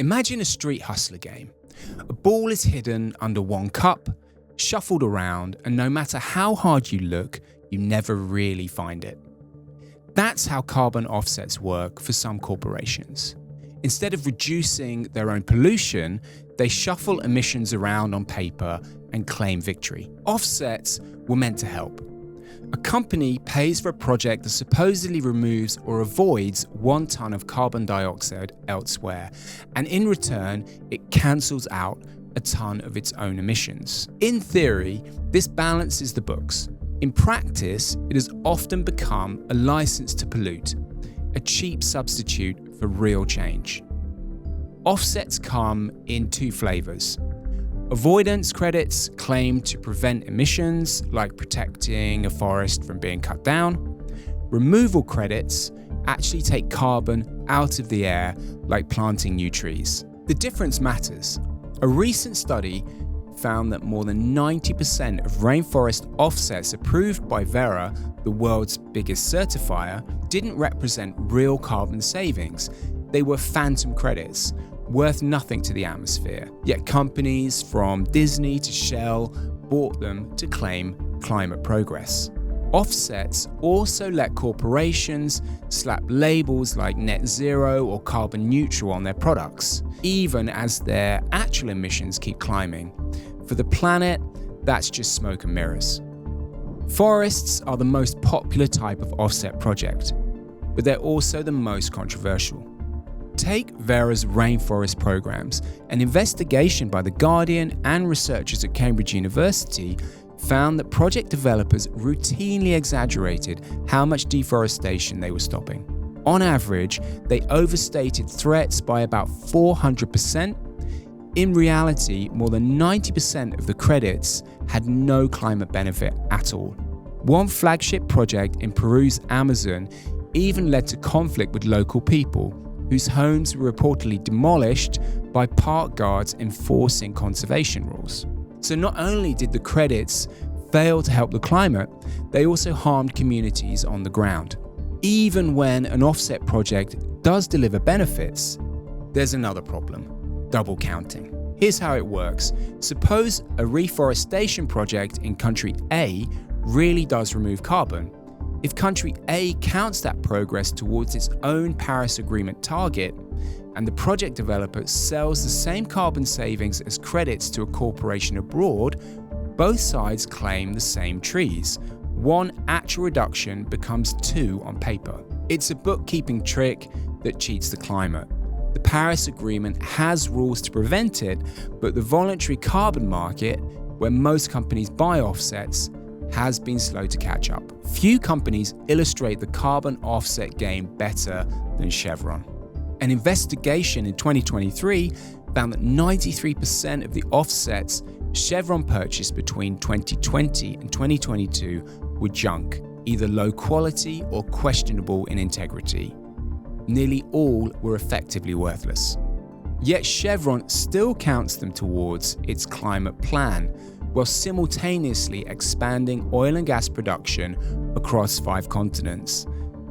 Imagine a street hustler game. A ball is hidden under one cup, shuffled around, and no matter how hard you look, you never really find it. That's how carbon offsets work for some corporations. Instead of reducing their own pollution, they shuffle emissions around on paper and claim victory. Offsets were meant to help. A company pays for a project that supposedly removes or avoids 1 ton of carbon dioxide elsewhere, and in return, it cancels out a ton of its own emissions. In theory, this balances the books. In practice, it has often become a license to pollute, a cheap substitute for real change. Offsets come in 2 flavors. Avoidance credits claim to prevent emissions, like protecting a forest from being cut down. Removal credits actually take carbon out of the air, like planting new trees. The difference matters. A recent study found that more than 90% of rainforest offsets approved by Verra, the world's biggest certifier, didn't represent real carbon savings. They were phantom credits, worth nothing to the atmosphere. Yet companies from Disney to Shell bought them to claim climate progress. Offsets also let corporations slap labels like net zero or carbon neutral on their products, even as their actual emissions keep climbing. For the planet, that's just smoke and mirrors. Forests are the most popular type of offset project, but they're also the most controversial. Take Verra's rainforest programs. An investigation by The Guardian and researchers at Cambridge University found that project developers routinely exaggerated how much deforestation they were stopping. On average, they overstated threats by about 400%. In reality, more than 90% of the credits had no climate benefit at all. One flagship project in Peru's Amazon even led to conflict with local people, whose homes were reportedly demolished by park guards enforcing conservation rules. So not only did the credits fail to help the climate, they also harmed communities on the ground. Even when an offset project does deliver benefits, there's another problem: double counting. Here's how it works. Suppose a reforestation project in country A really does remove carbon. If country A counts that progress towards its own Paris Agreement target, and the project developer sells the same carbon savings as credits to a corporation abroad, both sides claim the same trees. One actual reduction becomes 2 on paper. It's a bookkeeping trick that cheats the climate. The Paris Agreement has rules to prevent it, but the voluntary carbon market, where most companies buy offsets, has been slow to catch up. Few companies illustrate the carbon offset game better than Chevron. An investigation in 2023 found that 93% of the offsets Chevron purchased between 2020 and 2022 were junk, either low quality or questionable in integrity. Nearly all were effectively worthless. Yet Chevron still counts them towards its climate plan, while simultaneously expanding oil and gas production across 5 continents.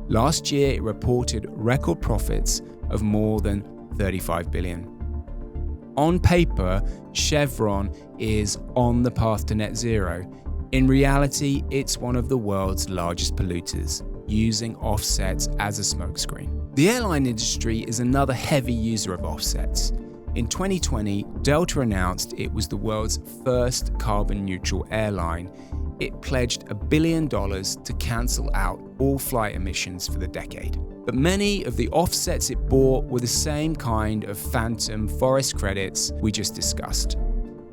Last year, it reported record profits of more than $35 billion. On paper, Chevron is on the path to net zero. In reality, it's one of the world's largest polluters, using offsets as a smokescreen. The airline industry is another heavy user of offsets. In 2020, Delta announced it was the world's first carbon-neutral airline. It pledged $1 billion to cancel out all flight emissions for the decade. But many of the offsets it bought were the same kind of phantom forest credits we just discussed.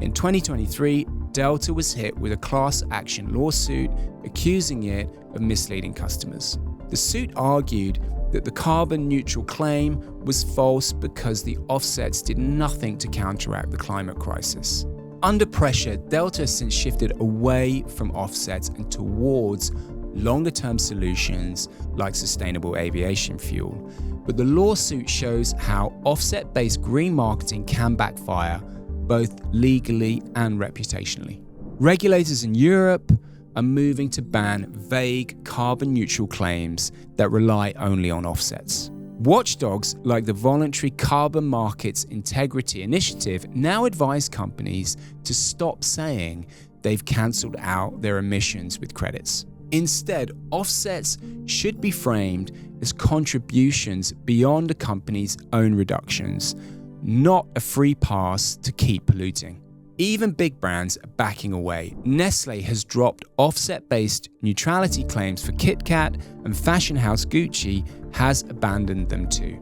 In 2023, Delta was hit with a class action lawsuit accusing it of misleading customers. The suit argued that the carbon-neutral claim was false because the offsets did nothing to counteract the climate crisis. Under pressure, Delta has since shifted away from offsets and towards longer-term solutions like sustainable aviation fuel. But the lawsuit shows how offset-based green marketing can backfire, both legally and reputationally. Regulators in Europe are moving to ban vague carbon-neutral claims that rely only on offsets. Watchdogs like the Voluntary Carbon Markets Integrity Initiative now advise companies to stop saying they've cancelled out their emissions with credits. Instead, offsets should be framed as contributions beyond a company's own reductions, not a free pass to keep polluting. Even big brands are backing away. Nestlé has dropped offset-based neutrality claims for Kit Kat, and fashion house Gucci has abandoned them too.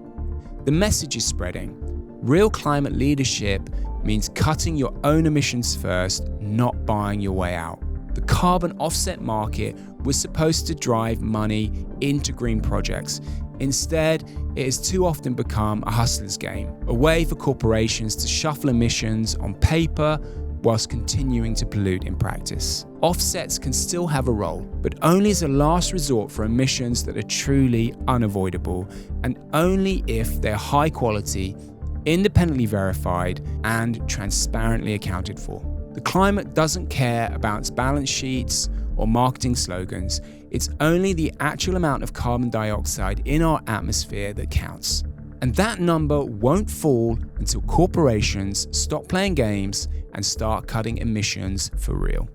The message is spreading. Real climate leadership means cutting your own emissions first, not buying your way out. The carbon offset market was supposed to drive money into green projects. Instead, it has too often become a hustler's game, a way for corporations to shuffle emissions on paper whilst continuing to pollute in practice. Offsets can still have a role, but only as a last resort for emissions that are truly unavoidable, and only if they're high quality, independently verified, and transparently accounted for. The climate doesn't care about its balance sheets or marketing slogans. It's only the actual amount of carbon dioxide in our atmosphere that counts. And that number won't fall until corporations stop playing games and start cutting emissions for real.